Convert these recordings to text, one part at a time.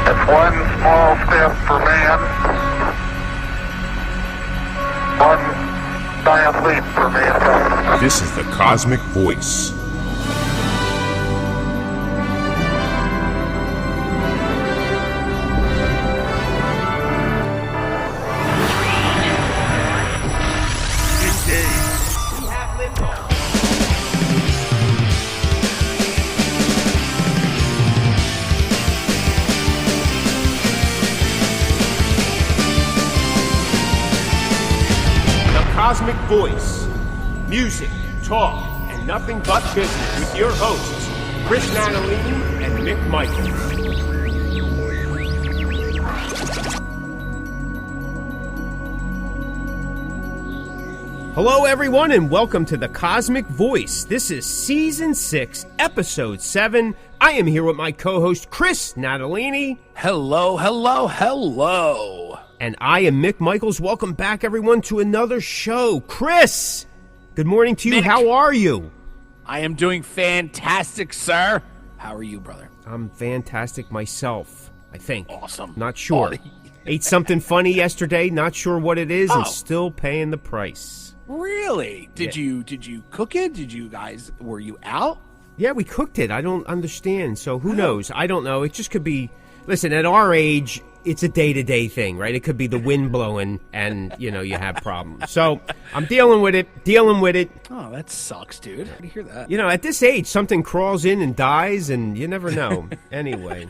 It's one small step for man, one giant leap for mankind. This is the Cosmick Voice. Cosmick Voice. Music, talk, and nothing but business with your hosts, Chris Natalini and Mick Michaels. Hello, everyone, and welcome to the Cosmick Voice. This is Season 6, Episode 7. I am here with my co-host, Chris Natalini. Hello, hello, hello. And I am Mick Michaels. Welcome back, everyone, to another show. Chris, good morning to you. Mick, how are you? I am doing fantastic, sir. How are you, brother? I'm fantastic myself, I think. Awesome. Not sure. Ate something funny yesterday. Not sure what it is, and still paying the price. Really? Did you cook it? Were you out? Yeah, we cooked it. I don't understand. So who knows? I don't know. It just could be. Listen, at our age, it's a day-to-day thing, right? It could be the wind blowing and, you have problems. So I'm dealing with it. Oh, that sucks, dude. How do you hear that? At this age, something crawls in and dies, and you never know. Anyway.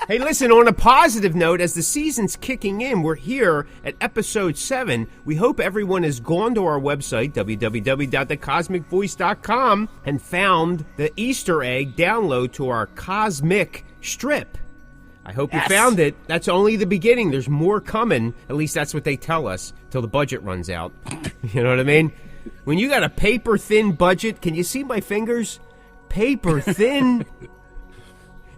Hey, listen, on a positive note, as the season's kicking in, we're here at Episode 7. We hope everyone has gone to our website, www.thecosmicvoice.com, and found the Easter egg download to our Cosmic strip. I hope you found it. That's only the beginning. There's more coming. At least that's what they tell us till the budget runs out. You know what I mean? When you got a paper-thin budget, can you see my fingers? Paper-thin.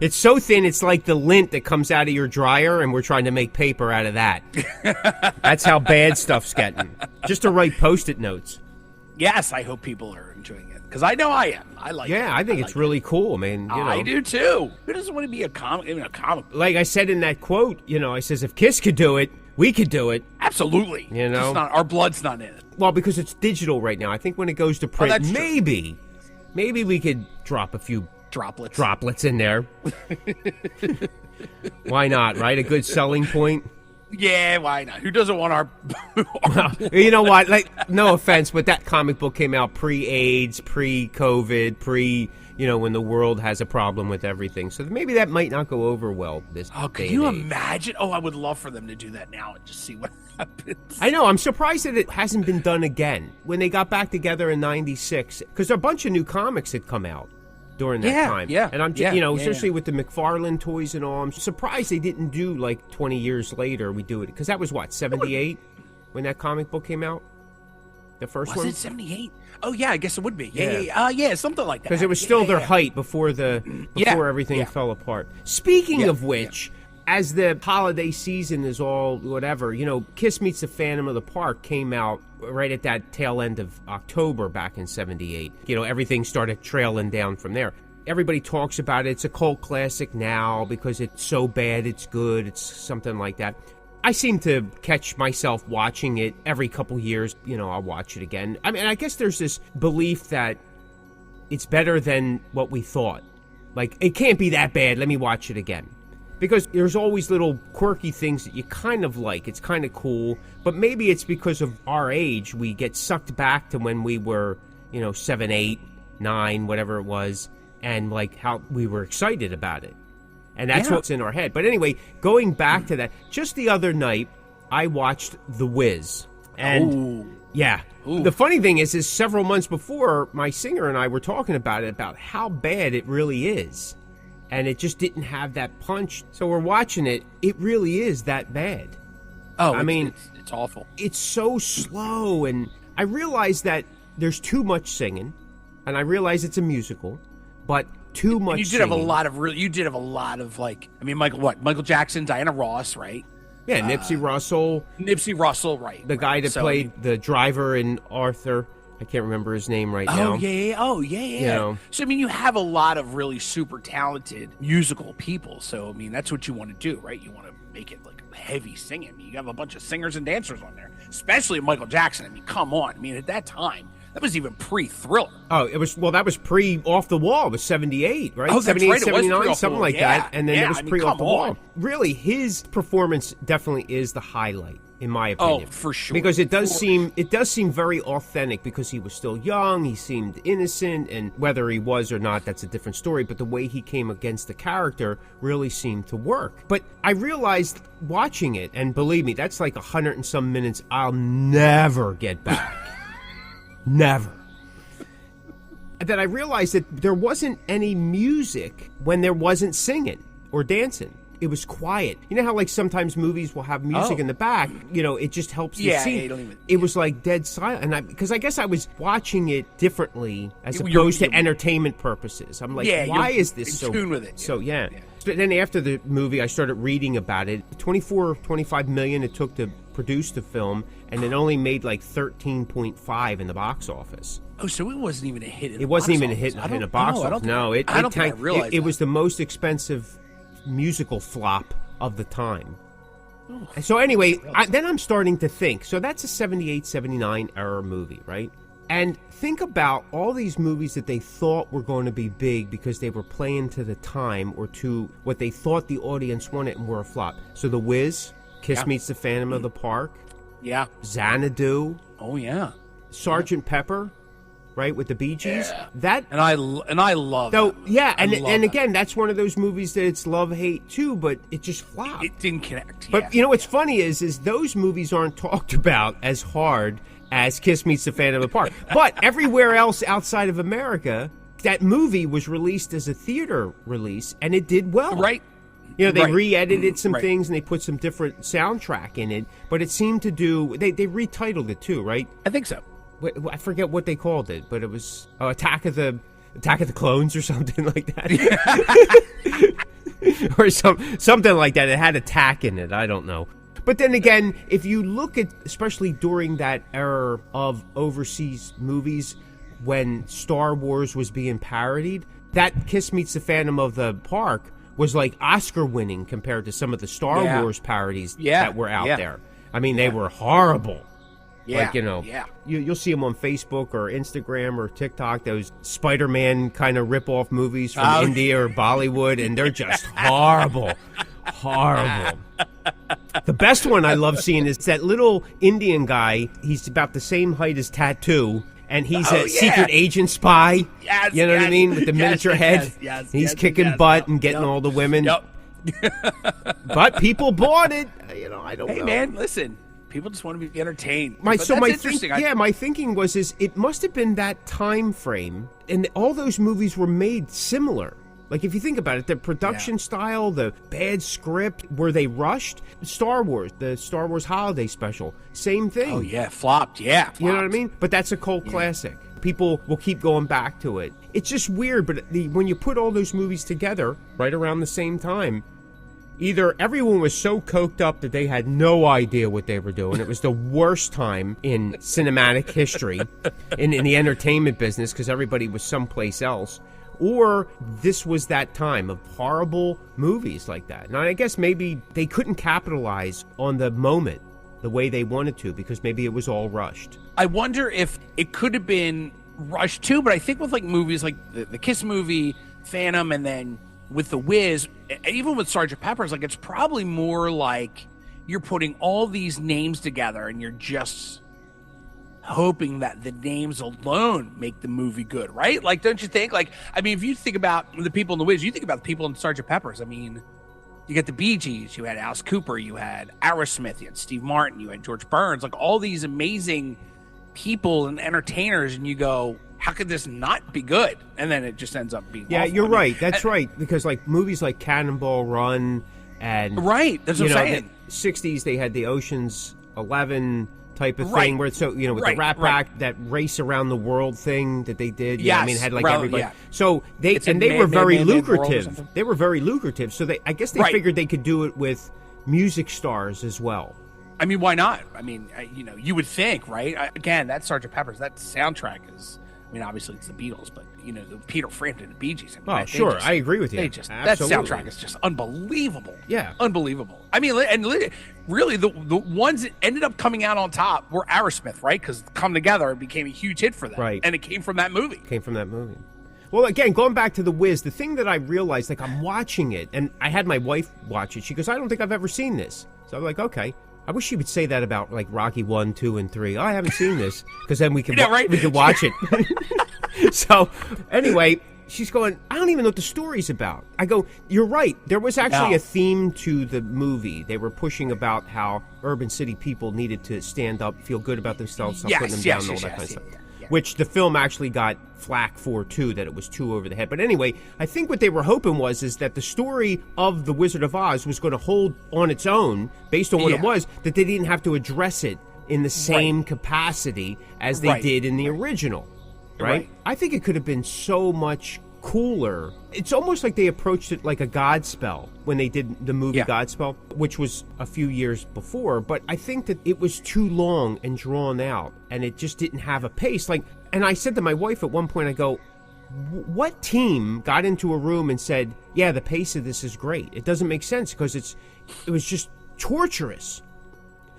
It's so thin, it's like the lint that comes out of your dryer, and we're trying to make paper out of that. That's how bad stuff's getting. Just to write Post-it notes. Yes, I hope people are enjoying it. Because I know I am. I like it. Yeah, I think it's really cool, man. I do, too. Who doesn't want to be a comic? Like I said in that quote, I says, if Kiss could do it, we could do it. Absolutely. Our blood's not in it. Well, because it's digital right now. I think when it goes to print, maybe we could drop a few droplets in there. Why not, right? A good selling point. Yeah, why not? Who doesn't want our... Well, you know what? Like, no offense, but that comic book came out pre-AIDS, pre-COVID, when the world has a problem with everything. So maybe that might not go over well this day. Can you imagine? Oh, I would love for them to do that now and just see what happens. I know. I'm surprised that it hasn't been done again. When they got back together in '96, because a bunch of new comics had come out during that time. Yeah, and I'm especially with the McFarlane toys and all, I'm surprised they didn't do like 20 years later we do it, because that was what, 78 when that comic book came out, the first one. Was it 78? Oh yeah, I guess it would be. Yeah, something like that. Because it was still their height before everything fell apart. Speaking of which, as the holiday season is all whatever, Kiss Meets the Phantom of the Park came out right at that tail end of October back in 78. Everything started trailing down from there. Everybody talks about it. It's a cult classic now because it's so bad it's good. It's something like that. I seem to catch myself watching it every couple years. I'll watch it again. I mean, I guess there's this belief that it's better than what we thought. Like, it can't be that bad. Let me watch it again. Because there's always little quirky things that you kind of like. It's kind of cool. But maybe it's because of our age, we get sucked back to when we were, 7, 8, 9, whatever it was, and like how we were excited about it. And that's what's in our head. But anyway, going back to that, just the other night, I watched The Wiz. And the funny thing is several months before, my singer and I were talking about it, about how bad it really is. And it just didn't have that punch. So we're watching it. It really is that bad. Oh, I mean, it's awful. It's so slow. And I realize that there's too much singing. And I realize it's a musical. But too much singing. You did have a lot of Michael Jackson, Diana Ross, right? Yeah, Nipsey Russell. Nipsey Russell, right. The guy that played the driver in Arthur. I can't remember his name right now. Oh, yeah. You know. So, I mean, you have a lot of really super talented musical people. So, I mean, that's what you want to do, right? You want to make it like heavy singing. I mean, you have a bunch of singers and dancers on there, especially Michael Jackson. I mean, come on. I mean, at that time, that was even pre-Thriller. Oh, that was pre Off the Wall. It was 78, right? Oh, that's 78, right. It was 79, pre-Off the something Wall. like Yeah. that. And then Yeah, it was I mean, pre Off come the Wall. on. Really, his performance definitely is the highlight, in my opinion. Oh, for sure. Because it does seem very authentic because he was still young, he seemed innocent, and whether he was or not, that's a different story. But the way he came against the character really seemed to work. But I realized watching it, and believe me, that's like 100 and some minutes I'll never get back. Never. That I realized that there wasn't any music when there wasn't singing or dancing. It was quiet. You know how like sometimes movies will have music in the back, you know, it just helps the scene. It was like dead silent. And because I guess I was watching it differently as opposed to entertainment purposes. I'm like, why is this so tune with it? So yeah. But then after the movie, I started reading about it. 25 million it took to produce the film, and it only made like 13.5 in the box office. Oh, so it wasn't even a hit. It wasn't even a hit in the box office. No, it tanked. It was the most expensive musical flop of the time. Oh, so anyway, then I'm starting to think. So that's a 78, 79 era movie, right? And think about all these movies that they thought were going to be big because they were playing to the time or to what they thought the audience wanted and were a flop. So The Wiz, Kiss Meets the Phantom of the Park. Yeah. Xanadu. Oh, yeah. Sgt. Pepper. Right, with the Bee Gees, and I love. So that yeah, and again, that's one of those movies that it's love hate too, but it just flopped. It didn't connect. But you know what's funny is those movies aren't talked about as hard as Kiss Meets the Phantom of the Park. But everywhere else outside of America, that movie was released as a theater release, and it did well. Right. You know, they re-edited some things and they put some different soundtrack in it, but it seemed to do. They retitled it too, right? I think so. I forget what they called it, but it was Attack of the Clones or something like that, or something like that. It had attack in it. I don't know. But then again, if you look at, especially during that era of overseas movies, when Star Wars was being parodied, that Kiss Meets the Phantom of the Park was like Oscar winning compared to some of the Star Wars parodies that were out there. I mean, they were horrible. Yeah, like, you know, you'll see them on Facebook or Instagram or TikTok, those Spider-Man kind of rip-off movies from India or Bollywood, and they're just horrible. Horrible. The best one I love seeing is that little Indian guy. He's about the same height as Tattoo, and he's a secret agent spy. Yes, you know what I mean? With the miniature head. Yes, he's kicking butt and getting all the women. Yep. But people bought it. You know, I don't know. Hey, man, listen. People just want to be entertained. My thinking was it must have been that time frame, and all those movies were made similar. Like if you think about it, the production style, the bad script, were they rushed? Star Wars, the Star Wars Holiday Special, same thing. Oh yeah, flopped. Yeah, flopped. You know what I mean? But that's a cult classic. People will keep going back to it. It's just weird, but when you put all those movies together right around the same time, either everyone was so coked up that they had no idea what they were doing. It was the worst time in cinematic history, in the entertainment business, because everybody was someplace else. Or this was that time of horrible movies like that. Now, I guess maybe they couldn't capitalize on the moment the way they wanted to because maybe it was all rushed. I wonder if it could have been rushed too, but I think with like movies like the Kiss movie, Phantom, and then with The Wiz, even with Sgt. Pepper's, like it's probably more like you're putting all these names together and you're just hoping that the names alone make the movie good, right? Like, don't you think? Like, I mean, if you think about the people in The Wiz, you think about the people in Sgt. Pepper's. I mean, you got the Bee Gees, you had Alice Cooper, you had Aerosmith, you had Steve Martin, you had George Burns, like all these amazing people and entertainers, and you go, how could this not be good? And then it just ends up being awful. You're right. That's right. Because like movies like Cannonball Run and that's what I'm saying. The 60s they had the Ocean's 11 type of thing where it's so with the Rat Pack, that race around the world thing that they did. Yeah, I mean, it had like everybody. Yeah. So they were very lucrative. They were very lucrative. So I guess they figured they could do it with music stars as well. I mean, why not? I mean, you would think, right? Again, that Sgt. Pepper's, that soundtrack is, I mean, obviously it's the Beatles, but, the Peter Frampton and the Bee Gees. I mean, sure. I agree with you. That soundtrack is just unbelievable. Yeah. Unbelievable. I mean, and really, the ones that ended up coming out on top were Aerosmith, right? Because Come Together became a huge hit for them. Right. And it came from that movie. Well, again, going back to The Wiz, the thing that I realized, like, I'm watching it, and I had my wife watch it. She goes, I don't think I've ever seen this. So I'm like, okay. I wish she would say that about, like, Rocky 1, 2, and 3. Oh, I haven't seen this. Because then we could we could watch it. So, anyway, she's going, I don't even know what the story's about. I go, you're right. There was actually a theme to the movie. They were pushing about how urban city people needed to stand up, feel good about themselves, stop putting them down, and all that kind of stuff. Which the film actually got flack for, too, that it was too over the head. But anyway, I think what they were hoping is that the story of The Wizard of Oz was going to hold on its own, based on what it was, that they didn't have to address it in the same capacity as they did in the original. Right? I think it could have been so much cooler. It's almost like they approached it like a Godspell when they did the movie Godspell, which was a few years before. But I think that it was too long and drawn out, and it just didn't have a pace. And I said to my wife at one point, I go, what team got into a room and said, yeah, the pace of this is great? It doesn't make sense because it was just torturous.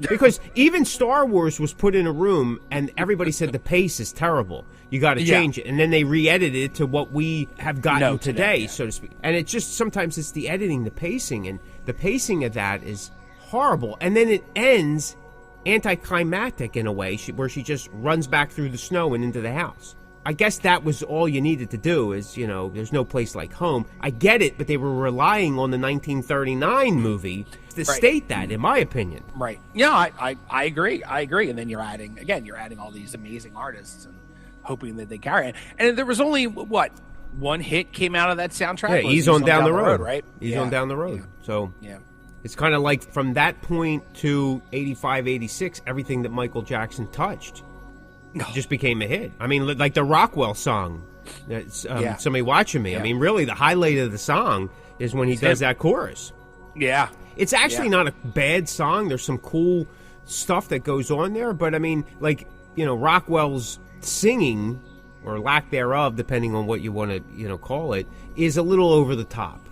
Because even Star Wars was put in a room and everybody said the pace is terrible. You got to change it. And then they re-edited it to what we have gotten today, so to speak. And it just, sometimes it's the editing, the pacing, and the pacing of that is horrible. And then it ends anticlimactic in a way, where she just runs back through the snow and into the house. I guess that was all you needed to do is, there's no place like home. I get it, but they were relying on the 1939 movie to state that, in my opinion. Right. Yeah, I agree. And then you're adding all these amazing artists and hoping that they carry it. And there was only, one hit came out of that soundtrack? Yeah, Ease on Down the Road, right? Ease on Down the Road. Yeah. So it's kind of like from that point to 85, 86, everything that Michael Jackson touched just became a hit. I mean, like the Rockwell song, Somebody Watching Me. I mean, really, the highlight of the song is when he does that chorus. Yeah. It's actually not a bad song. There's some cool stuff that goes on there. But, I mean, Rockwell's singing, or lack thereof, depending on what you want to, call it, is a little over the top.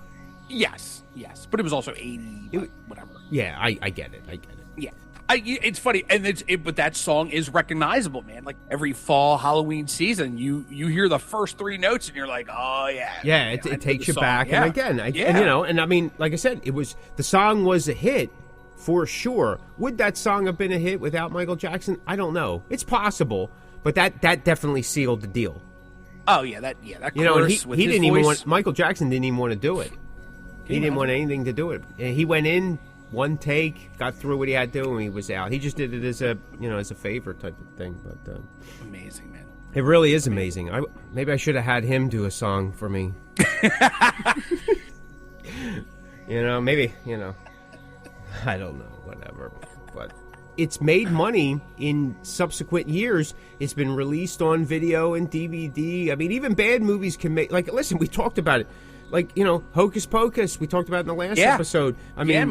Yes. But it was also 80, whatever. Yeah, I get it. Yeah. It's funny, and but that song is recognizable, man. Like every fall Halloween season, you hear the first three notes, and you're like, oh yeah, it takes you back. And again, and I mean, like I said, the song was a hit for sure. Would that song have been a hit without Michael Jackson? I don't know. It's possible, but that definitely sealed the deal. Oh yeah, that chorus he didn't even want. Michael Jackson didn't even want to do it. He didn't want anything to do it. He went in. One take, got through what he had to do, and he was out. He just did it as a favor type of thing. But amazing, man. It really is amazing. Maybe I should have had him do a song for me. Maybe, I don't know, whatever. But it's made money in subsequent years. It's been released on video and DVD. I mean, even bad movies can make, listen, we talked about it. Hocus Pocus, we talked about in the last episode. I mean,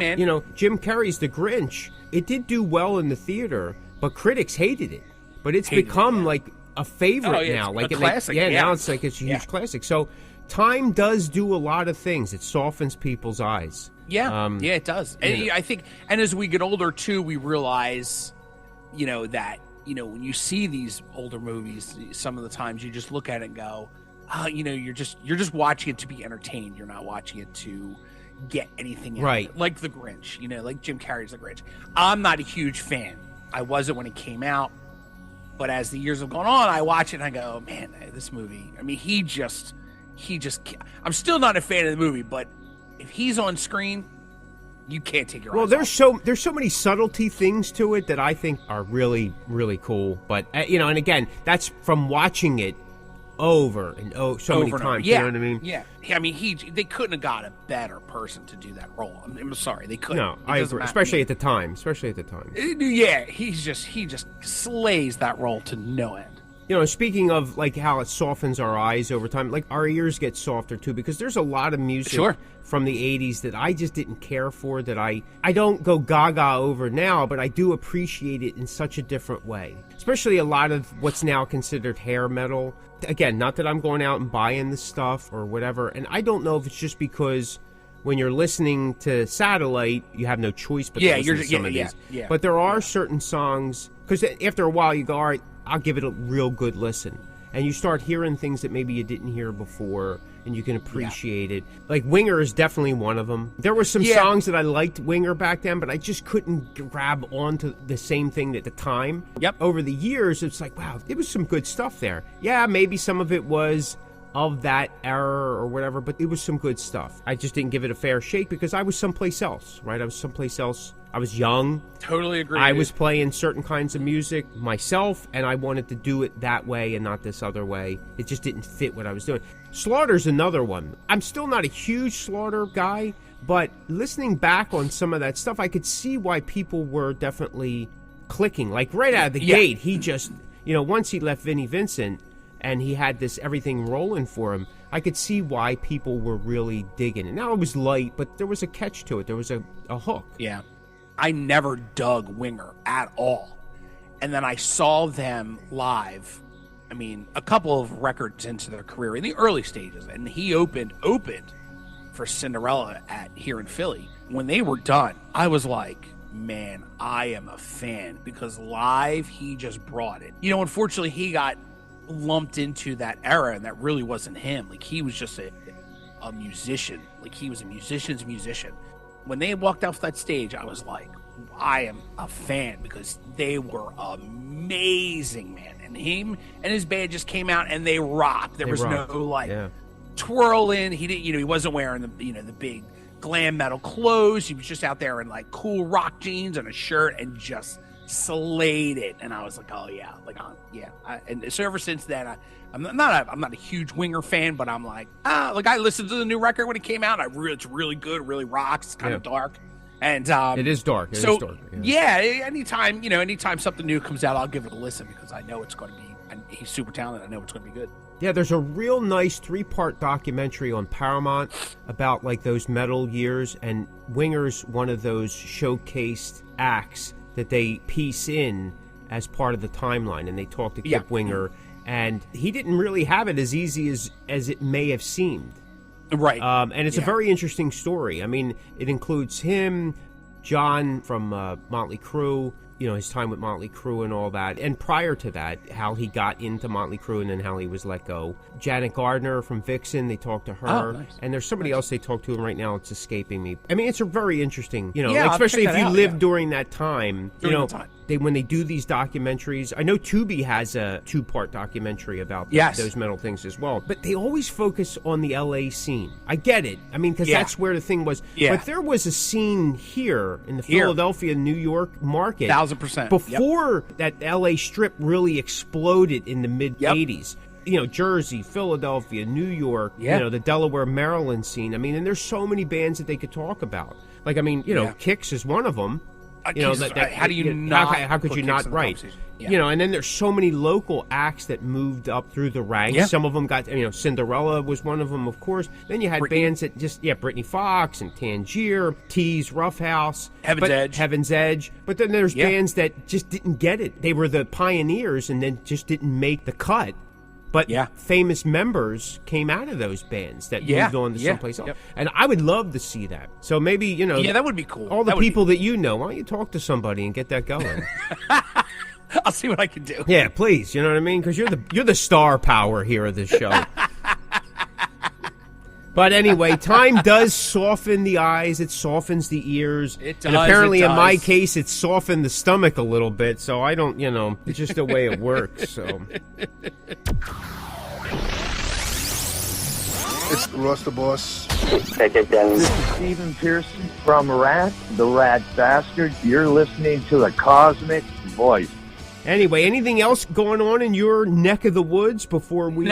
Jim Carrey's The Grinch. It did do well in the theater, but critics hated it. But it's become like a favorite now. Like a classic. Now it's like it's a huge classic. So time does do a lot of things. It softens people's eyes. Yeah, it does. And I think, and as we get older too, we realize, that when you see these older movies, some of the times you just look at it and go, you're just watching it to be entertained. You're not watching it to get anything out of it. Like The Grinch, like Jim Carrey's The Grinch. I'm not a huge fan. I wasn't when it came out, but as the years have gone on, I watch it and I go, man, this movie. I mean, he just. I'm still not a fan of the movie, but if he's on screen, you can't take your eyes off. There's so many subtlety things to it that I think are really, really cool. But and again, that's from watching it over and so many times. You know what I mean? Yeah. I mean, they couldn't have got a better person to do that role. I'm sorry, they couldn't. No, I agree. Especially at the time. Yeah, he just slays that role to no end. You know, speaking of like how it softens our eyes over time, like our ears get softer too, because there's a lot of music from the 80s that I just didn't care for, that I don't go gaga over now, but I do appreciate it in such a different way. Especially a lot of what's now considered hair metal. Again, not that I'm going out and buying the stuff or whatever, and I don't know if it's just because when you're listening to Satellite, you have no choice but to listen to some of these. Yeah. But there are certain songs, because after a while you go, all right, I'll give it a real good listen. And you start hearing things that maybe you didn't hear before, and you can appreciate it. Like Winger is definitely one of them. There were some songs that I liked Winger back then, but I just couldn't grab onto the same thing at the time. Over the years, it's like, wow, it was some good stuff there. Yeah, maybe some of it was of that era or whatever, but it was some good stuff. I just didn't give it a fair shake because I was someplace else, right? I was someplace else. I was young. Totally agree. I was playing certain kinds of music myself, and I wanted to do it that way and not this other way. It just didn't fit what I was doing. Slaughter's another one. I'm still not a huge Slaughter guy, but listening back on some of that stuff, I could see why people were definitely clicking. Like right out of the gate, he just, once he left Vinnie Vincent and he had this everything rolling for him, I could see why people were really digging it. Now it was light, but there was a catch to it. There was a hook. Yeah. I never dug Winger at all. And then I saw them live, a couple of records into their career in the early stages. And he opened for Cinderella here in Philly. When they were done, I was like, man, I am a fan. Because live, he just brought it. Unfortunately, he got lumped into that era, and that really wasn't him. Like, he was just a musician. Like, he was a musician's musician. When they walked off that stage, I was like, I am a fan, because they were amazing, man. And him and his band just came out and they rocked. There was no twirling. He didn't, he wasn't wearing the big glam metal clothes. He was just out there in like cool rock jeans and a shirt and just slayed it. And I was like, oh yeah, and so ever since then, I'm not a huge Winger fan, but I'm like, I listened to the new record when it came out. It's really good, really rocks. It's kind of dark, and it is dark. It is dark. Anytime something new comes out, I'll give it a listen, because I know it's going to be. And he's super talented. I know it's going to be good. Yeah, there's a real nice 3-part documentary on Paramount about like those metal years, and Winger's one of those showcased acts that they piece in as part of the timeline, and they talk to Kip Winger, and he didn't really have it as easy as it may have seemed. Right. And it's a very interesting story. It includes him, John from Motley Crue, his time with Motley Crue and all that. And prior to that, how he got into Motley Crue and then how he was let go. Janet Gardner from Vixen, they talked to her. Oh, nice. And there's somebody else they talked to, and right now it's escaping me. It's a very interesting, I'll especially check if that you out, lived during that time. Time. When they do these documentaries, I know Tubi has a 2-part documentary about those metal things as well. But they always focus on the LA scene. I get it. Because that's where the thing was. Yeah. But there was a scene here in the Philadelphia, New York market. 1,000%. Before that LA strip really exploded in the mid-'80s. Jersey, Philadelphia, New York, the Delaware, Maryland scene. And there's so many bands that they could talk about. Like, Kix is one of them. How do you not? How could you not write? And then there's so many local acts that moved up through the ranks. Yeah. Some of them got, Cinderella was one of them, of course. Then you had bands that just, Britney Fox and Tangier, Tease, Roughhouse, Heaven's Edge. But then there's bands that just didn't get it. They were the pioneers and then just didn't make the cut. But famous members came out of those bands that moved on to someplace else. Yep. And I would love to see that. So maybe, that would be cool. All the people that why don't you talk to somebody and get that going? I'll see what I can do. Yeah, please. You know what I mean? Because you're the star power here of this show. But anyway, time does soften the eyes. It softens the ears. It does. And apparently, in my case, it softened the stomach a little bit. So I don't, it's just the way it works. So. It's Russ the Boss. This is Stephen Pearson from Rat, the Rat Bastard. You're listening to the Cosmick Voice. Anyway, anything else going on in your neck of the woods before we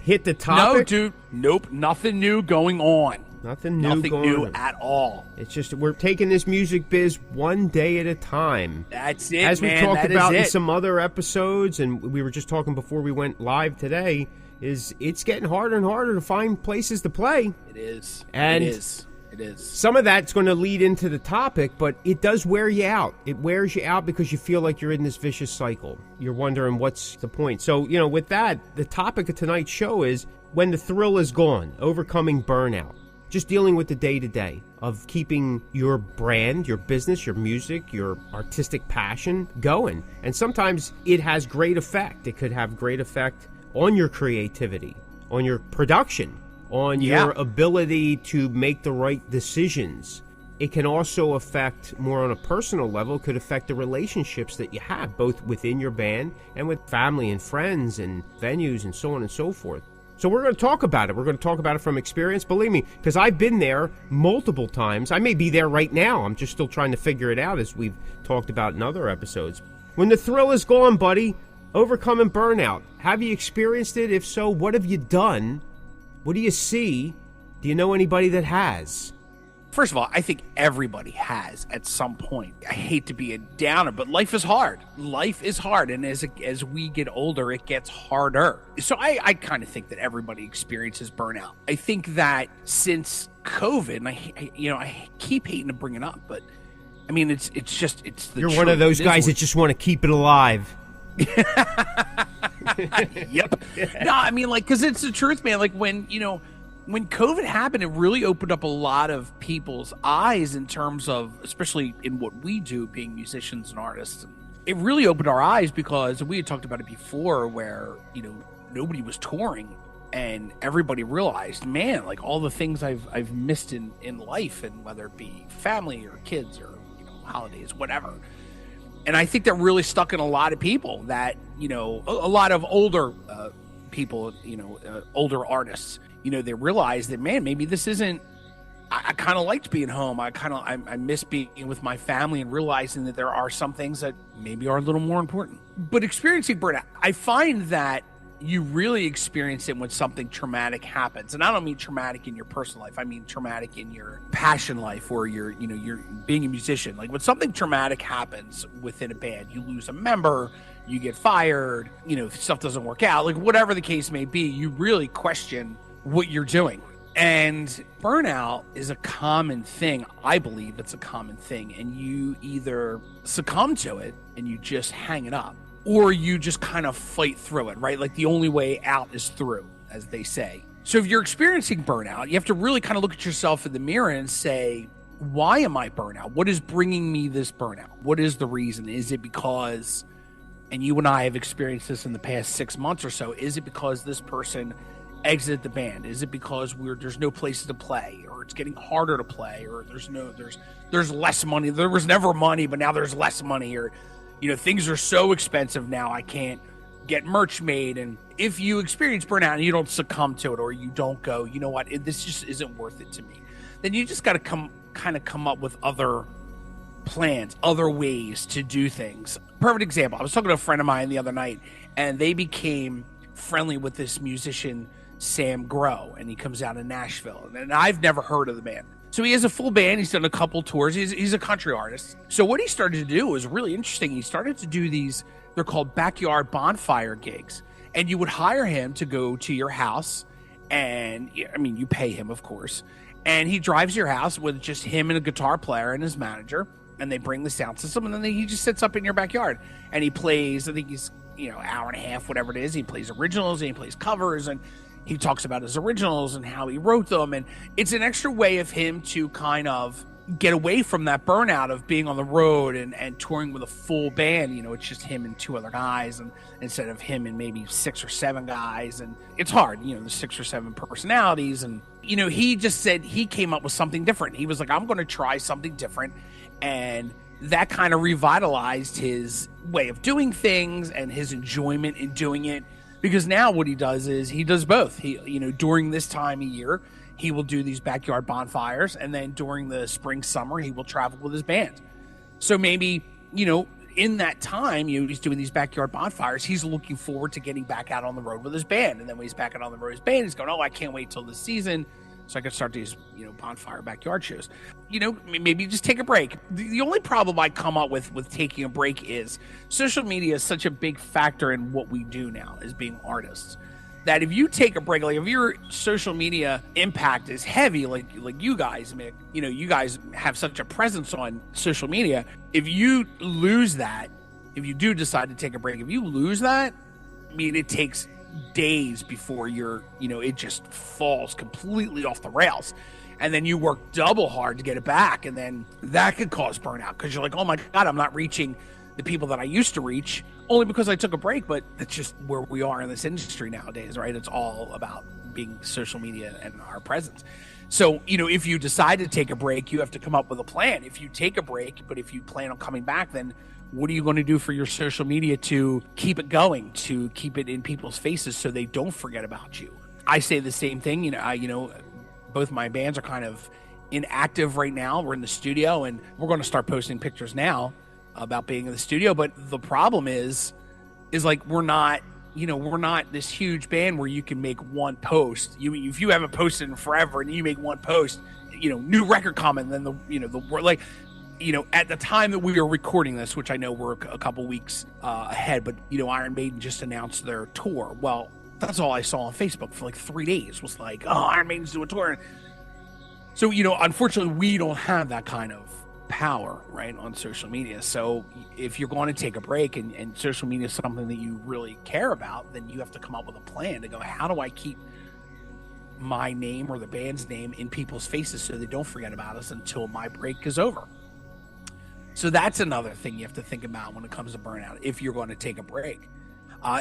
hit the topic? No, dude. Nope. Nothing new going on. Nothing new Nothing going new on. at all. It's just we're taking this music biz one day at a time. That's it, As we man. talked That about is in it. some other episodes, and we were just talking before we went live today, is it's getting harder and harder to find places to play. It is. And it is. It is. some of that's going to lead into the topic, but it does wear you out. It wears you out because you feel like you're in this vicious cycle. You're wondering what's the point. So, with that, the topic of tonight's show is when the thrill is gone, overcoming burnout. Just dealing with the day-to-day of keeping your brand, your business, your music, your artistic passion going. And sometimes it has great effect. It could have great effect on your creativity, on your production, on your ability to make the right decisions. It can also affect, more on a personal level, could affect the relationships that you have, both within your band and with family and friends and venues and so on and so forth. So we're going to talk about it. We're going to talk about it from experience. Believe me, because I've been there multiple times. I may be there right now. I'm just still trying to figure it out, as we've talked about in other episodes. When the thrill is gone, buddy, overcoming burnout. Have you experienced it? If so, what have you done? What do you see? Do you know anybody that has? First of all, I think everybody has at some point. I hate to be a downer, but life is hard. Life is hard, and as we get older, it gets harder. So I kind of think that everybody experiences burnout. I think that since COVID, and I keep hating to bring it up, but I mean it's the You're truth. one of those guys that just want to keep it alive. Yep. No, I mean, because it's the truth, man. When COVID happened, it really opened up a lot of people's eyes in terms of, especially in what we do, being musicians and artists. It really opened our eyes because we had talked about it before, where nobody was touring, and everybody realized, man, all the things I've missed in life, and whether it be family or kids or holidays, whatever. And I think that really stuck in a lot of people, that a lot of older people, older artists. They realize that, man, maybe this isn't, I kind of liked being home. I miss being with my family, and realizing that there are some things that maybe are a little more important. But experiencing burnout, I find that you really experience it when something traumatic happens. And I don't mean traumatic in your personal life. I mean traumatic in your passion life, where you're being a musician. When something traumatic happens within a band, you lose a member, you get fired, stuff doesn't work out, whatever the case may be, you really question what you're doing. And burnout is a common thing. I believe it's a common thing. And you either succumb to it and you just hang it up, or you just kind of fight through it, right? The only way out is through, as they say. So if you're experiencing burnout, you have to really kind of look at yourself in the mirror and say, why am I burnout? What is bringing me this burnout? What is the reason? Is it because, and you and I have experienced this in the past 6 months or so, is it because this person exited the band? Is it because there's no places to play, or it's getting harder to play, or there's less money? There was never money, but now there's less money, or things are so expensive now I can't get merch made. And if you experience burnout and you don't succumb to it, or you don't go, you know what, this just isn't worth it to me, then you just got to come up with other plans, other ways to do things. Perfect example, I was talking to a friend of mine the other night, and they became friendly with this musician Sam Grow, and he comes out of Nashville, and I've never heard of the man. So he has a full band. He's done a couple tours. He's a country artist. So what he started to do was really interesting. He started to do these, they're called backyard bonfire gigs. And you would hire him to go to your house, and you pay him, of course. And he drives your house with just him and a guitar player and his manager, and they bring the sound system, and then he just sits up in your backyard, and he plays, I think he's, hour and a half, whatever it is. He plays originals and he plays covers, and he talks about his originals and how he wrote them. And it's an extra way of him to kind of get away from that burnout of being on the road and touring with a full band. It's just him and two other guys, and instead of him and maybe 6 or 7 guys. And it's hard, there's 6 or 7 personalities. And, he just said he came up with something different. He was like, I'm going to try something different. And that kind of revitalized his way of doing things and his enjoyment in doing it. Because now what he does is he does both. He, during this time of year, he will do these backyard bonfires, and then during the spring, summer, he will travel with his band. So maybe, in that time, he's doing these backyard bonfires, he's looking forward to getting back out on the road with his band. And then when he's back out on the road with his band, he's going, oh, I can't wait till this season so I could start these, bonfire backyard shows. Maybe just take a break. The only problem I come up with taking a break is social media is such a big factor in what we do now as being artists, that if you take a break, like if your social media impact is heavy, like you guys, Mick, you guys have such a presence on social media. If you lose that, if you do decide to take a break, if you lose that, it takes days before it just falls completely off the rails. And then you work double hard to get it back. And then that could cause burnout because you're like, oh my God, I'm not reaching the people that I used to reach only because I took a break. But that's just where we are in this industry nowadays, right? It's all about being social media and our presence. So, if you decide to take a break, you have to come up with a plan. If you take a break, but if you plan on coming back, then what are you going to do for your social media to keep it going, to keep it in people's faces so they don't forget about you? I say the same thing. Both my bands are kind of inactive right now. We're in the studio and we're going to start posting pictures now about being in the studio. But the problem is like, we're not this huge band where you can make one post. If you haven't posted in forever and you make one post, new record comment, then at the time that we are recording this, which I know we're a couple weeks ahead, but Iron Maiden just announced their tour. Well, that's all I saw on Facebook for like 3 days was like, oh, Iron Maiden's doing a tour. So, unfortunately, we don't have that kind of power, right, on social media. So if you're going to take a break and social media is something that you really care about, then you have to come up with a plan to go, how do I keep my name or the band's name in people's faces so they don't forget about us until my break is over? So that's another thing you have to think about when it comes to burnout, if you're going to take a break.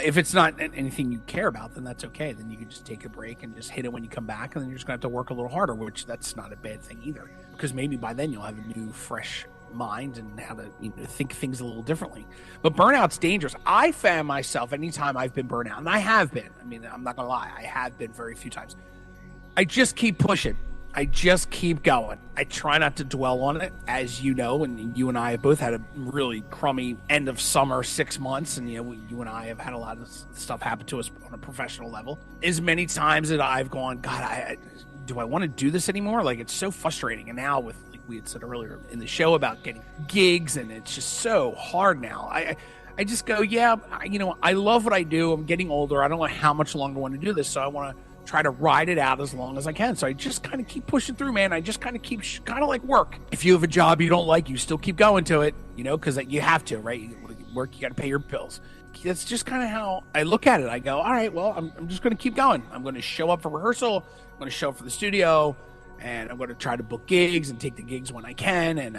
If it's not anything you care about, then that's okay. Then you can just take a break and just hit it when you come back, and then you're just going to have to work a little harder, which that's not a bad thing either, because maybe by then you'll have a new, fresh mind and how to think things a little differently. But burnout's dangerous. I found myself, anytime I've been burnt out, and I have been, I'm not going to lie, I have been very few times, I just keep pushing. I just keep going. I try not to dwell on it, as you know, and you and I have both had a really crummy end of summer 6 months, and you and I have had a lot of stuff happen to us on a professional level. As many times that I've gone, God, do I want to do this anymore? Like, it's so frustrating. And now with, like we had said earlier in the show about getting gigs, and it's just so hard now. I just go, yeah, I love what I do. I'm getting older. I don't know how much longer I want to do this, so I want to try to ride it out as long as I can. So I just kind of keep pushing through, man. I just kind of keep kind of like work. If you have a job you don't like, you still keep going to it, because you have to, right? Work, you got to pay your bills. That's just kind of how I look at it. I go, all right, well, I'm just going to keep going. I'm going to show up for rehearsal. I'm going to show up for the studio, and I'm going to try to book gigs and take the gigs when I can. And,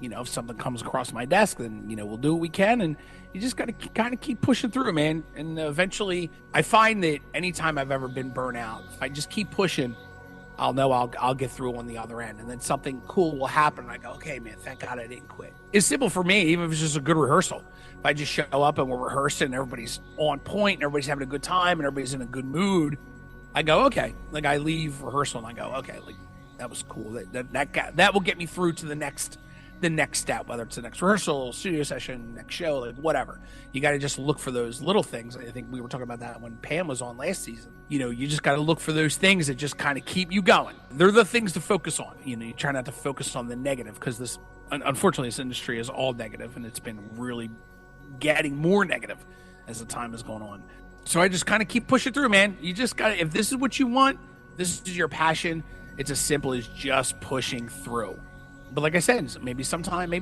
if something comes across my desk, then, we'll do what we can. And you just got to kind of keep pushing through, man. And eventually I find that anytime I've ever been burnt out, if I just keep pushing, I'll know I'll get through on the other end. And then something cool will happen. And I go, okay, man, thank God I didn't quit. It's simple for me, even if it's just a good rehearsal. If I just show up and we're rehearsing and everybody's on point and everybody's having a good time and everybody's in a good mood, I go, okay. Like, I leave rehearsal and I go, okay, like, that was cool. That will get me through to the next step, whether it's the next rehearsal, studio session, next show, like whatever. You got to just look for those little things. I think we were talking about that when Pam was on last season. You just got to look for those things that just kind of keep you going. They're the things to focus on. You try not to focus on the negative, because unfortunately, this industry is all negative, and it's been really getting more negative as the time is going on. So I just kind of keep pushing through, man. You just got to, if this is what you want, this is your passion, it's as simple as just pushing through. But like I said, maybe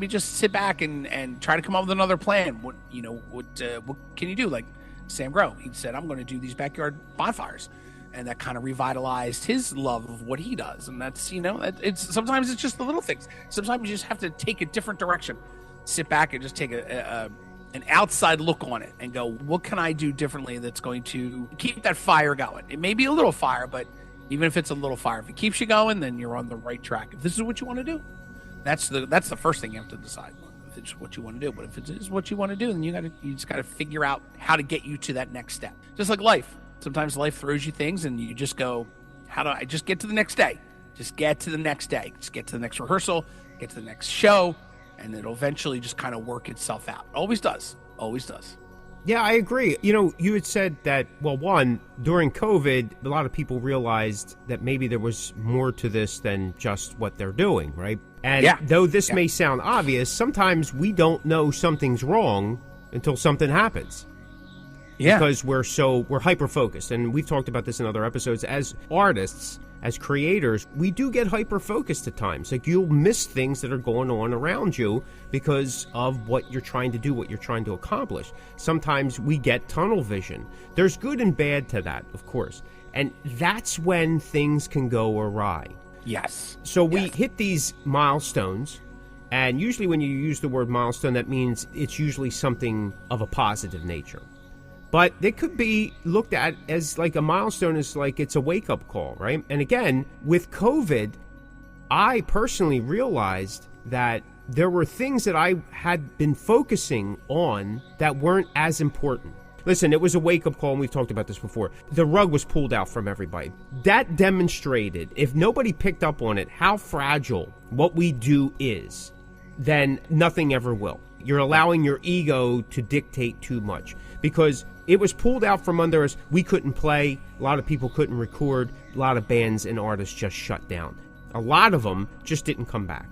just sit back and try to come up with another plan. What can you do? Like Sam Grow, he said, I'm going to do these backyard bonfires. And that kind of revitalized his love of what he does. And that's, sometimes it's just the little things. Sometimes you just have to take a different direction. Sit back and just take an outside look on it and go, what can I do differently that's going to keep that fire going? It may be a little fire, but even if it's a little fire, if it keeps you going, then you're on the right track. If this is what you want to do, that's the first thing you have to decide if it's what you want to do. But if it is what you want to do, then you just got to figure out how to get you to that next step. Just like life. Sometimes life throws you things and you just go, how do I just get to the next day? Just get to the next day. Just get to the next rehearsal, get to the next show, and it'll eventually just kind of work itself out. Always does. Always does. Yeah, I agree. You know, you had said that, well, one, during COVID, a lot of people realized that maybe there was more to this than just what they're doing, right? And though this may sound obvious, sometimes we don't know something's wrong until something happens. Yeah. Because we're hyper-focused. And we've talked about this in other episodes. As artists, as creators, we do get hyper-focused at times. Like, you'll miss things that are going on around you because of what you're trying to do, what you're trying to accomplish. Sometimes we get tunnel vision. There's good and bad to that, of course. And that's when things can go awry. Yes. So we hit these milestones, and usually when you use the word milestone, that means it's usually something of a positive nature. But it could be looked at as like a milestone, is like it's a wake-up call, right? And again, with COVID, I personally realized that there were things that I had been focusing on that weren't as important. Listen, it was a wake-up call, and we've talked about this before. The rug was pulled out from everybody. That demonstrated, if nobody picked up on it, how fragile what we do is, then nothing ever will. You're allowing your ego to dictate too much, because it was pulled out from under us. We couldn't play. A lot of people couldn't record. A lot of bands and artists just shut down. A lot of them just didn't come back.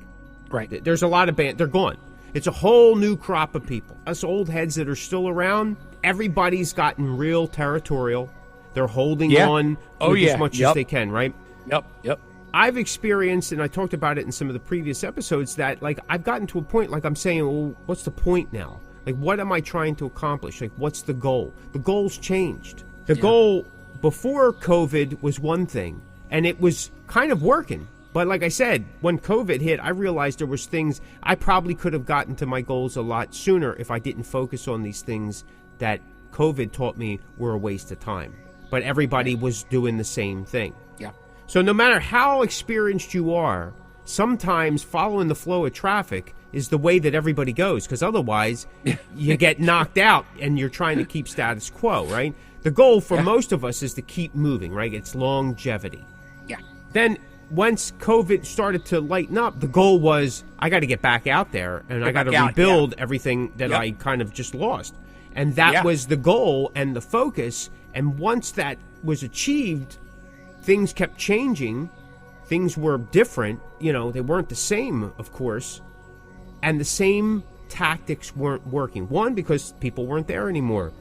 Right. There's a lot of bands. They're gone. It's a whole new crop of people. Us old heads that are still around, everybody's gotten real territorial. They're holding on as much as they can, right? Yep. I've experienced, and I talked about it in some of the previous episodes, that like I've gotten to a point, like I'm saying, well, what's the point now? Like, what am I trying to accomplish? Like, what's the goal? The goal's changed. The goal before COVID was one thing, and it was kind of working. But like I said, when COVID hit, I realized there was things I probably could have gotten to my goals a lot sooner if I didn't focus on these things that COVID taught me were a waste of time. But everybody was doing the same thing. Yeah. So no matter how experienced you are, sometimes following the flow of traffic is the way that everybody goes, because otherwise you get knocked out and you're trying to keep status quo, right? The goal for most of us is to keep moving, right? It's longevity. Yeah. Then once COVID started to lighten up, the goal was, I got to get back out there and I got to rebuild everything that I kind of just lost. And that was the goal and the focus. And once that was achieved, things kept changing. Things were different. You know, they weren't the same, of course. And the same tactics weren't working. One, because people weren't there anymore.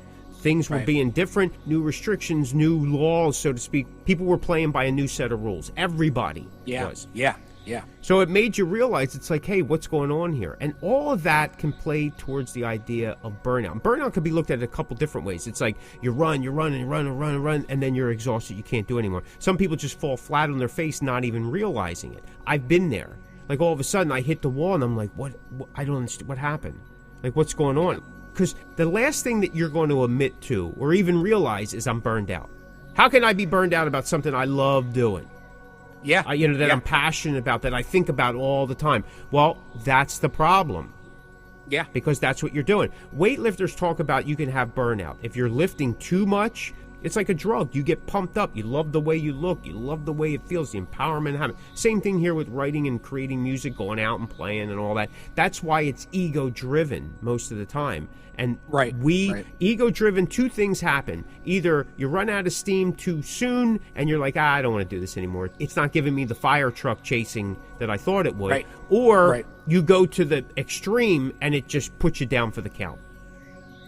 Things were being different, new restrictions, new laws, so to speak. People were playing by a new set of rules. Everybody was. Yeah. So it made you realize, it's like, hey, what's going on here? And all of that can play towards the idea of burnout. Burnout can be looked at a couple different ways. It's like you run, and then you're exhausted. You can't do anymore. Some people just fall flat on their face, not even realizing it. I've been there. Like, all of a sudden, I hit the wall, and I'm like, what? I don't understand. What happened? Like, what's going on? Because the last thing that you're going to admit to or even realize is I'm burned out. How can I be burned out about something I love doing? Yeah. That I'm passionate about, that I think about all the time. Well, that's the problem. Yeah. Because that's what you're doing. Weightlifters talk about you can have burnout. If you're lifting too much, it's like a drug. You get pumped up. You love the way you look. You love the way it feels, the empowerment of it. Same thing here with writing and creating music, going out and playing and all that. That's why it's ego-driven most of the time. And ego-driven, two things happen. Either you run out of steam too soon and you're like, I don't want to do this anymore. It's not giving me the fire truck chasing that I thought it would. Right. Or you go to the extreme and it just puts you down for the count.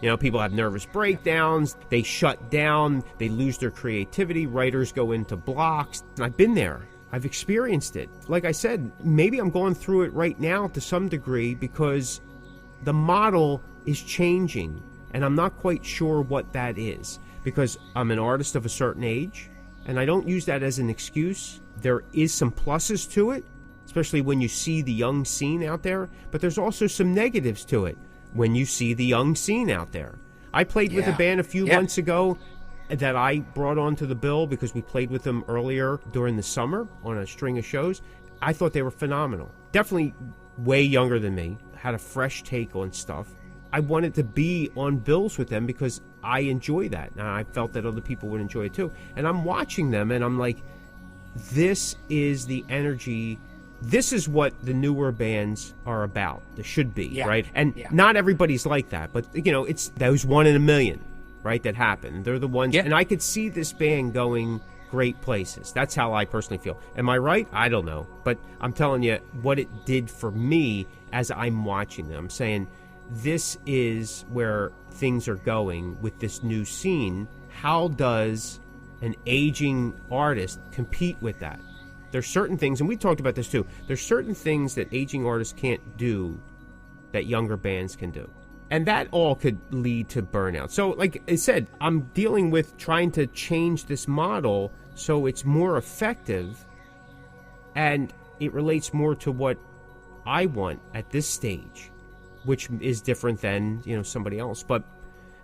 You know, people have nervous breakdowns, they shut down, they lose their creativity, writers go into blocks. And I've been there. I've experienced it. Like I said, maybe I'm going through it right now to some degree because the model is changing, and I'm not quite sure what that is, because I'm an artist of a certain age, and I don't use that as an excuse. There is some pluses to it, especially when you see the young scene out there, but there's also some negatives to it when you see the young scene out there. I played with a band a few months ago that I brought onto the bill because we played with them earlier during the summer on a string of shows. I thought they were phenomenal. Definitely way younger than me, had a fresh take on stuff. I wanted to be on bills with them because I enjoy that. And I felt that other people would enjoy it too. And I'm watching them and I'm like, this is the energy this is what the newer bands are about. They should be, Yeah. right? And Yeah. not everybody's like that, but it's those 1 in a million, right? That happen. They're the ones, and I could see this band going great places. That's how I personally feel. Am I right? I don't know, but I'm telling you what it did for me as I'm watching them. I'm saying this is where things are going with this new scene. How does an aging artist compete with that? There's certain things, and we talked about this too, there's certain things that aging artists can't do that younger bands can do. And that all could lead to burnout. So like I said, I'm dealing with trying to change this model so it's more effective and it relates more to what I want at this stage, which is different than, somebody else. But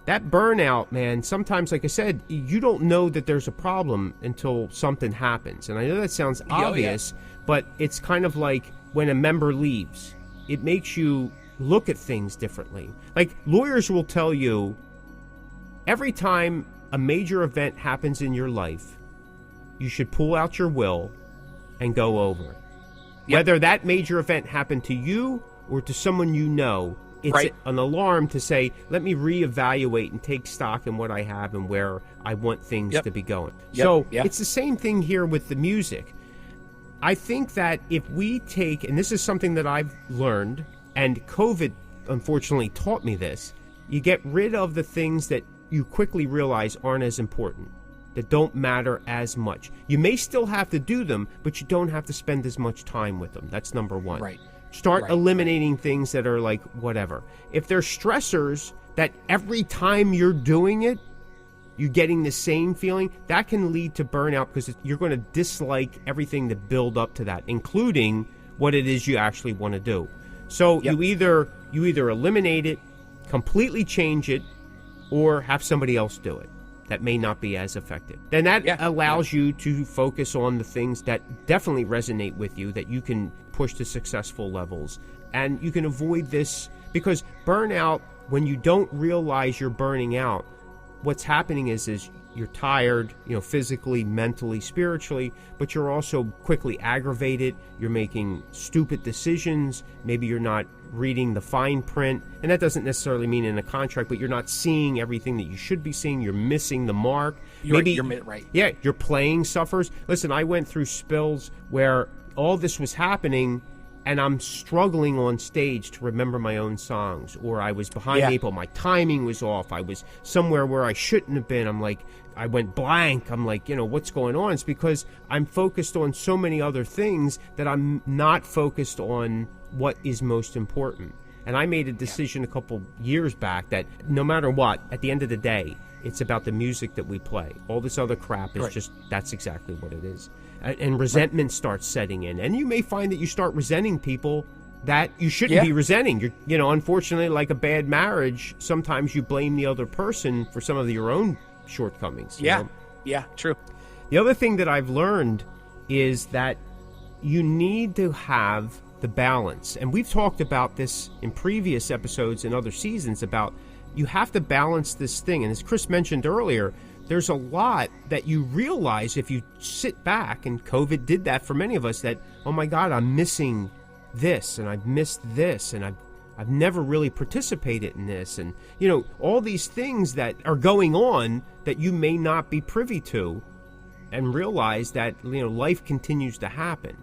that burnout, man, sometimes, like I said, you don't know that there's a problem until something happens. And I know that sounds obvious, but it's kind of like when a member leaves. It makes you look at things differently. Like, lawyers will tell you every time a major event happens in your life, you should pull out your will and go over it. Yep. Whether that major event happened to you or to someone you know, it's an alarm to say, let me reevaluate and take stock in what I have and where I want things to be going. So it's the same thing here with the music. I think that if we take, and this is something that I've learned, and COVID unfortunately taught me this, you get rid of the things that you quickly realize aren't as important, that don't matter as much. You may still have to do them, but you don't have to spend as much time with them. That's number one. Right. Start eliminating things that are like whatever. If there's stressors that every time you're doing it, you're getting the same feeling, that can lead to burnout because you're going to dislike everything that build up to that, including what it is you actually want to do. So you either eliminate it, completely change it, or have somebody else do it that may not be as effective. Then that allows you to focus on the things that definitely resonate with you, that you can push to successful levels. And you can avoid this, because burnout, when you don't realize you're burning out, what's happening is you're tired, physically, mentally, spiritually, but you're also quickly aggravated. You're making stupid decisions. Maybe you're not reading the fine print, and that doesn't necessarily mean in a contract, but you're not seeing everything that you should be seeing. You're missing the mark. You're right. Yeah, your playing suffers. Listen, I went through spills where all this was happening, and I'm struggling on stage to remember my own songs, or I was behind people, my timing was off, I was somewhere where I shouldn't have been. I'm like, I went blank. I'm like, what's going on? It's because I'm focused on so many other things that I'm not focused on what is most important. And I made a decision a couple years back that no matter what, at the end of the day, it's about the music that we play. All this other crap is just, that's exactly what it is. And resentment starts setting in. And you may find that you start resenting people that you shouldn't be resenting. Unfortunately, like a bad marriage, sometimes you blame the other person for some of your own shortcomings. Yeah, true. The other thing that I've learned is that you need to have the balance. And we've talked about this in previous episodes and other seasons about you have to balance this thing. And as Chris mentioned earlier, there's a lot that you realize if you sit back, and COVID did that for many of us, that, oh my God, I'm missing this, and I've missed this, and I've never really participated in this. And, all these things that are going on that you may not be privy to, and realize that, life continues to happen.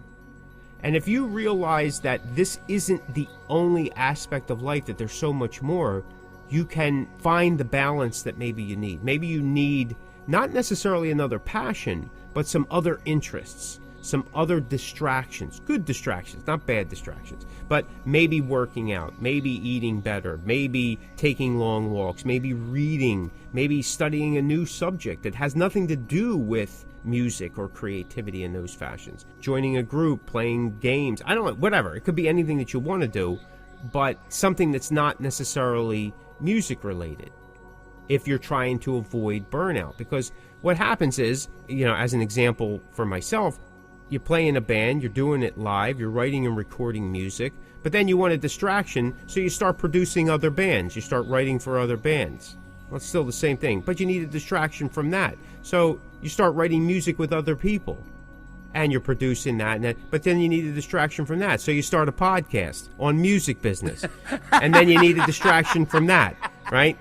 And if you realize that this isn't the only aspect of life, that there's so much more, you can find the balance that maybe you need. Maybe you need not necessarily another passion, but some other interests, some other distractions, good distractions, not bad distractions, but maybe working out, maybe eating better, maybe taking long walks, maybe reading, maybe studying a new subject that has nothing to do with music or creativity in those fashions, joining a group, playing games, I don't know, whatever. It could be anything that you want to do, but something that's not necessarily music related if you're trying to avoid burnout. Because what happens is, as an example for myself, you play in a band, you're doing it live, you're writing and recording music, but then you want a distraction, so you start producing other bands, you start writing for other bands. Well, it's still the same thing, but you need a distraction from that. So you start writing music with other people. and you're producing that, but then you need a distraction from that. So you start a podcast on music business, and then you need a distraction from that, right?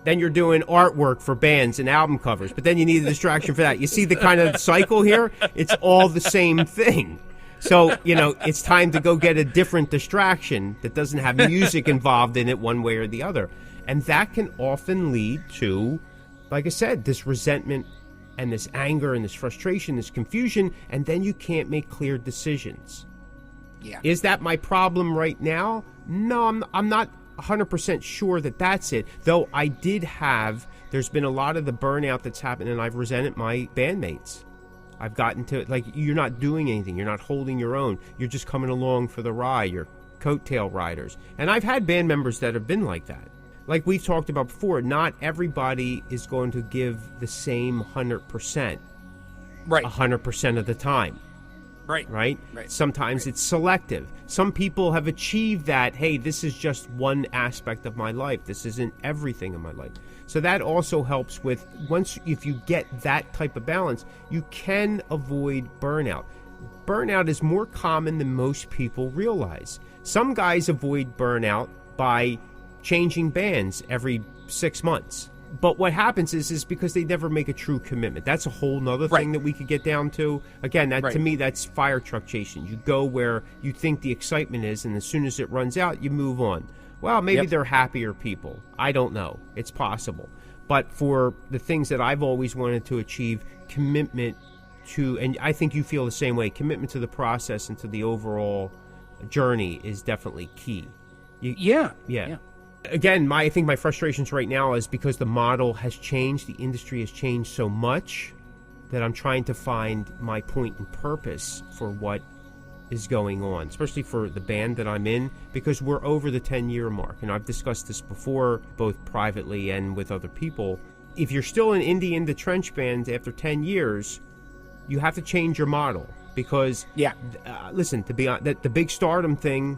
Then you're doing artwork for bands and album covers, but then you need a distraction for that. You see the kind of cycle here? It's all the same thing. So, it's time to go get a different distraction that doesn't have music involved in it one way or the other. And that can often lead to, like I said, this resentment and this anger and this frustration, this confusion, and then you can't make clear decisions. Yeah. Is that my problem right now? No, I'm not 100% sure that that's it. Though there's been a lot of the burnout that's happened, and I've resented my bandmates. I've gotten to, you're not doing anything. You're not holding your own. You're just coming along for the ride. You're coattail riders. And I've had band members that have been like that. Like we've talked about before, not everybody is going to give the same 100%. Right. 100% of the time. Right? Sometimes it's selective. Some people have achieved that, hey, this is just one aspect of my life. This isn't everything in my life. So that also helps with, if you get that type of balance, you can avoid burnout. Burnout is more common than most people realize. Some guys avoid burnout by changing bands every 6 months. But what happens is because they never make a true commitment. That's a whole nother thing that we could get down to. Again, to me, that's fire truck chasing. You go where you think the excitement is, and as soon as it runs out, you move on. Well, maybe they're happier people. I don't know. It's possible. But for the things that I've always wanted to achieve, commitment to, and I think you feel the same way, commitment to the process and to the overall journey is definitely key. Yeah. Again, I think my frustrations right now is because the model has changed, the industry has changed so much that I'm trying to find my point and purpose for what is going on, especially for the band that I'm in, because we're over the 10-year mark. And I've discussed this before, both privately and with other people. If you're still an indie in the trench band after 10 years, you have to change your model because, listen, to be honest, the big stardom thing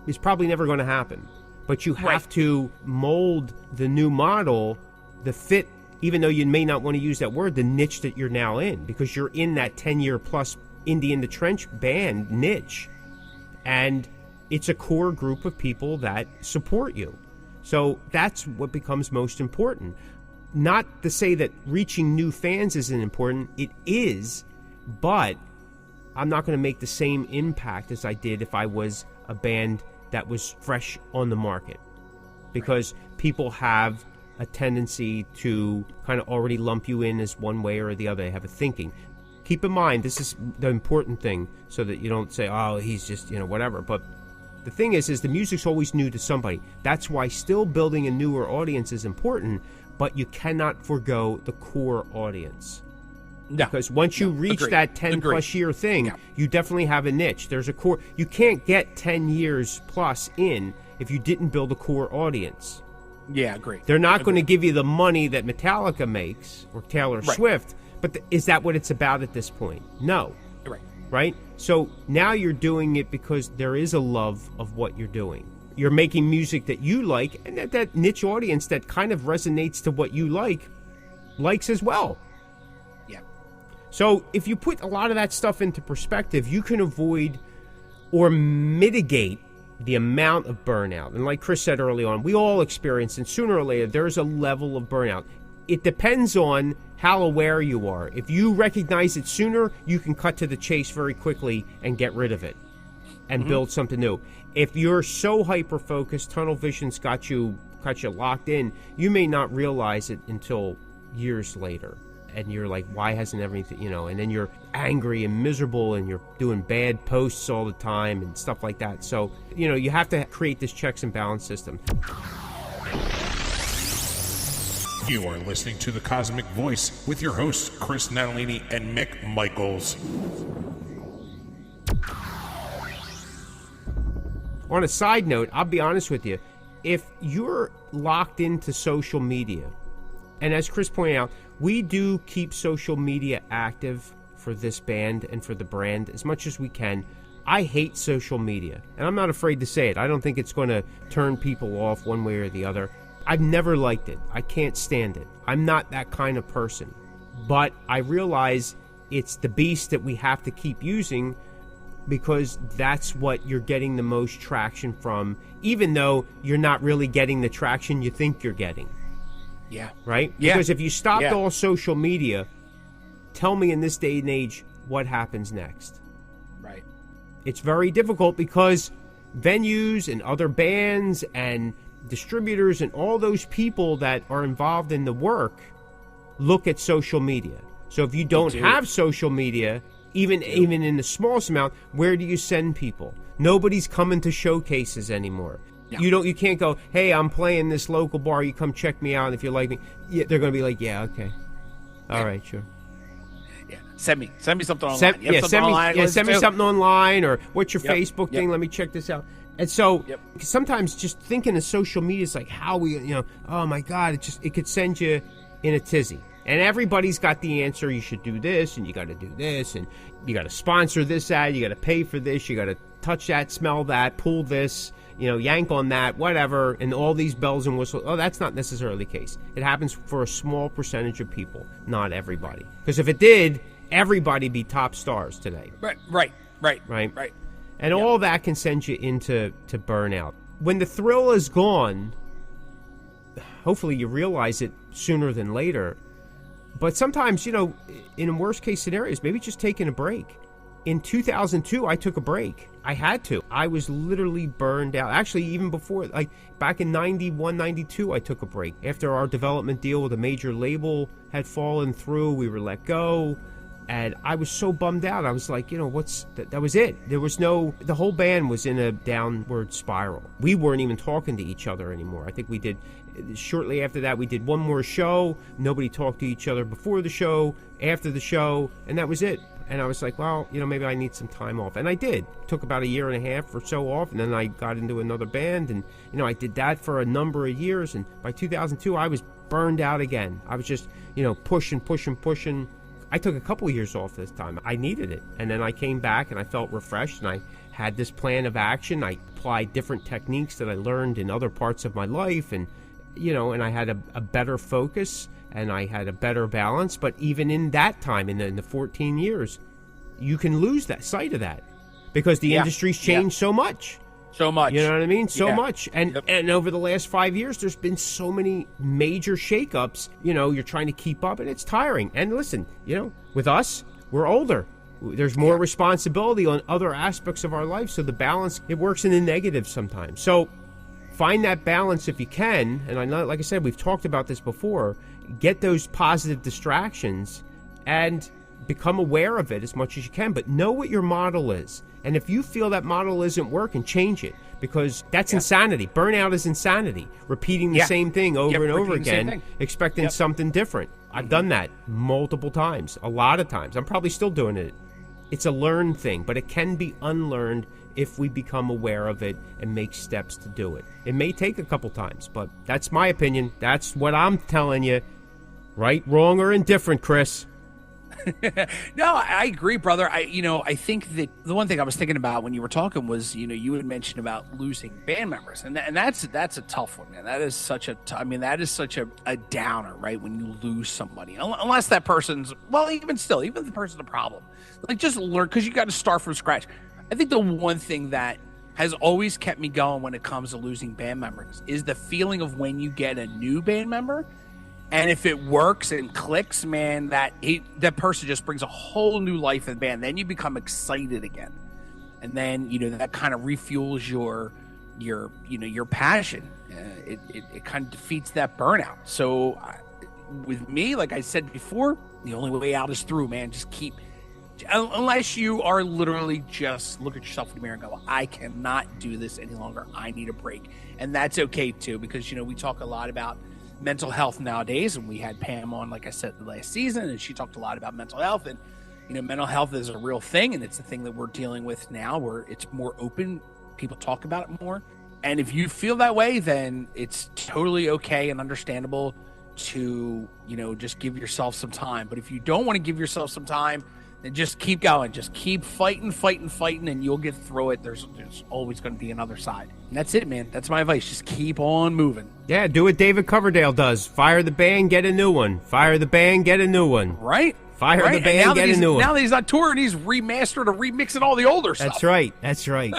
is probably never going to happen. But you have to mold the new model, the fit, even though you may not want to use that word, the niche that you're now in, because you're in that 10-year plus indie in the trench band niche. And it's a core group of people that support you. So that's what becomes most important. Not to say that reaching new fans isn't important. It is, but I'm not going to make the same impact as I did if I was a band that was fresh on the market, because people have a tendency to kind of already lump you in as one way or the other. They have a thinking. Keep in mind, this is the important thing, so that you don't say, oh, he's just, whatever. But the thing is the music's always new to somebody. That's why still building a newer audience is important, but you cannot forego the core audience. No, because once you reach that 10-plus year thing, you definitely have a niche. There's a core. You can't get 10 years plus in if you didn't build a core audience. Yeah, agree. They're not going to give you the money that Metallica makes or Taylor Swift, but is that what it's about at this point? No. Right? So now you're doing it because there is a love of what you're doing. You're making music that you like, and that niche audience that kind of resonates to what you likes as well. So if you put a lot of that stuff into perspective, you can avoid or mitigate the amount of burnout. And like Chris said early on, we all experience, and sooner or later, there's a level of burnout. It depends on how aware you are. If you recognize it sooner, you can cut to the chase very quickly and get rid of it and build something new. If you're so hyper-focused, tunnel vision's got you locked in, you may not realize it until years later. And you're like, why hasn't everything, and then you're angry and miserable and you're doing bad posts all the time and stuff like that. So, you have to create this checks and balance system. You are listening to the Cosmick Voice with your hosts, Chris Natalini and Mick Michaels. On a side note, I'll be honest with you. If you're locked into social media, and as Chris pointed out, we do keep social media active for this band and for the brand as much as we can. I hate social media, and I'm not afraid to say it. I don't think it's going to turn people off one way or the other. I've never liked it. I can't stand it. I'm not that kind of person. But I realize it's the beast that we have to keep using because that's what you're getting the most traction from, even though you're not really getting the traction you think you're getting. Yeah. Right? Yeah. Because if you stopped all social media, tell me in this day and age what happens next. Right. It's very difficult because venues and other bands and distributors and all those people that are involved in the work look at social media. So if you don't have social media, even in the smallest amount, where do you send people? Nobody's coming to showcases anymore. No. You can't go, hey, I'm playing this local bar, you come check me out if you like me. Yeah, they're going to be like, yeah, okay. All right, sure. Yeah, send me something online. Send me something online, or what's your Facebook thing? Let me check this out. And so sometimes just thinking of social media is like how we, oh my God, it could send you in a tizzy. And everybody's got the answer. You should do this, and you got to do this, and you got to sponsor this ad. You got to pay for this. You got to touch that, smell that, pull this, yank on that, whatever, and all these bells and whistles. Oh, that's not necessarily the case. It happens for a small percentage of people, not everybody. Because if it did, everybody'd be top stars today. Right. And all that can send you into burnout. When the thrill is gone, hopefully you realize it sooner than later. But sometimes, in worst case scenarios, maybe just taking a break. In 2002, I took a break. I had to. I was literally burned out. Actually, even before, like back in 91, 92, I took a break. After our development deal with a major label had fallen through, we were let go. And I was so bummed out. I was like, that was it. There was the whole band was in a downward spiral. We weren't even talking to each other anymore. I think we did, shortly after that, we did one more show. Nobody talked to each other before the show, after the show, and that was it. And I was like, well, maybe I need some time off. And I did. Took about a year and a half or so off, and then I got into another band, and, I did that for a number of years. And by 2002, I was burned out again. I was just, pushing. I took a couple of years off this time. I needed it. And then I came back and I felt refreshed, and I had this plan of action. I applied different techniques that I learned in other parts of my life, and and I had a better focus, and I had a better balance. But even in that time, in the 14 years, you can lose that sight of that because the industry's changed so much. So much. You know what I mean? So much. And over the last 5 years, there's been so many major shakeups. You're trying to keep up, and it's tiring. And listen, with us, we're older. There's more responsibility on other aspects of our life. So the balance, it works in the negative sometimes. So find that balance if you can. And I know, like I said, we've talked about this before. Get those positive distractions and become aware of it as much as you can. But know what your model is. And if you feel that model isn't working, change it, because that's insanity. Burnout is insanity. Repeating the same thing over and over again, expecting something different. I've done that multiple times, a lot of times. I'm probably still doing it. It's a learned thing, but it can be unlearned if we become aware of it and make steps to do it. It may take a couple times, but that's my opinion. That's what I'm telling you. Right, wrong, or indifferent, Chris? No, I agree, brother. I think that the one thing I was thinking about when you were talking was, you had mentioned about losing band members, and that's a tough one, man. That is such a downer, right? When you lose somebody, unless that person's, well, even the person's a problem. Like, just learn, because you got to start from scratch. I think the one thing that has always kept me going when it comes to losing band members is the feeling of when you get a new band member. And if it works and clicks, man, that person just brings a whole new life in the band. Then you become excited again, and then that kind of refuels your passion. It kind of defeats that burnout. So with me, like I said before, the only way out is through, man. Just keep, unless you are literally just look at yourself in the mirror and go, I cannot do this any longer. I need a break, and that's okay too, because we talk a lot about mental health nowadays, and we had Pam on, like I said, the last season, and she talked a lot about mental health, and mental health is a real thing, and it's the thing that we're dealing with now, where it's more open, people talk about it more. And if you feel that way, then it's totally okay and understandable to just give yourself some time. But if you don't want to give yourself some time, then just keep going, just keep fighting, and you'll get through it. There's always going to be another side. And that's it, man. That's my advice. Just keep on moving. Yeah, do what David Coverdale does. Fire the band, get a new one. Fire the band, get a new one. Right? Fire the band, get a new one. Now that he's not touring, he's remastered or remixing all the older stuff. That's right. That's right.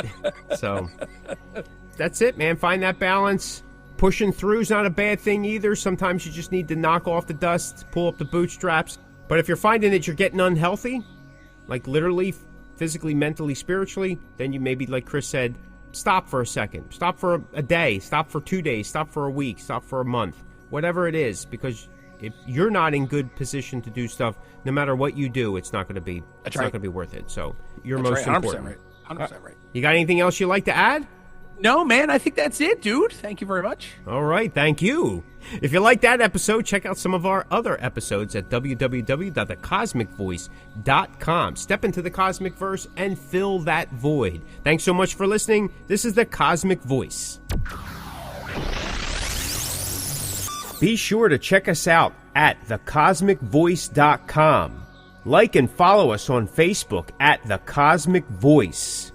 So that's it, man. Find that balance. Pushing through is not a bad thing either. Sometimes you just need to knock off the dust, pull up the bootstraps. But if you're finding that you're getting unhealthy, like literally, physically, mentally, spiritually, then you maybe, like Chris said, stop for a second. Stop for a day. Stop for 2 days. Stop for a week. Stop for a month. Whatever it is, because if you're not in good position to do stuff, no matter what you do, it's not going to be. It's not going to be worth it. So you're most important. 100% right. 100% right. You got anything else you'd like to add? No, man, I think that's it, dude. Thank you very much. All right, thank you. If you like that episode, check out some of our other episodes at www.thecosmickvoice.com. Step into the Cosmickverse and fill that void. Thanks so much for listening. This is the Cosmick Voice. Be sure to check us out at thecosmickvoice.com. Like and follow us on Facebook at The Cosmick Voice.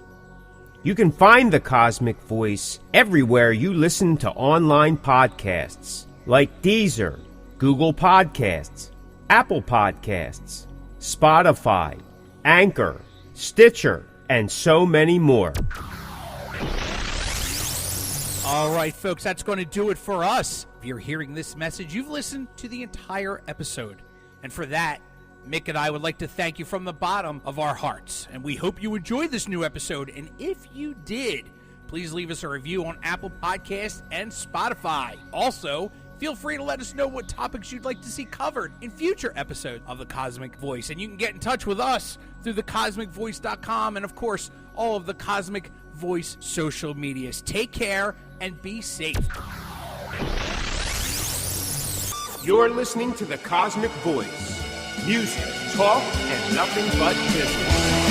You can find The Cosmick Voice everywhere you listen to online podcasts, like Deezer, Google Podcasts, Apple Podcasts, Spotify, Anchor, Stitcher, and so many more. All right, folks, that's going to do it for us. If you're hearing this message, you've listened to the entire episode. And for that, Mick and I would like to thank you from the bottom of our hearts. And we hope you enjoyed this new episode. And if you did, please leave us a review on Apple Podcasts and Spotify. Also, feel free to let us know what topics you'd like to see covered in future episodes of The Cosmick Voice. And you can get in touch with us through thecosmickvoice.com and, of course, all of the Cosmick Voice social medias. Take care and be safe. You're listening to the Cosmick Voice. Music, talk, and nothing but business.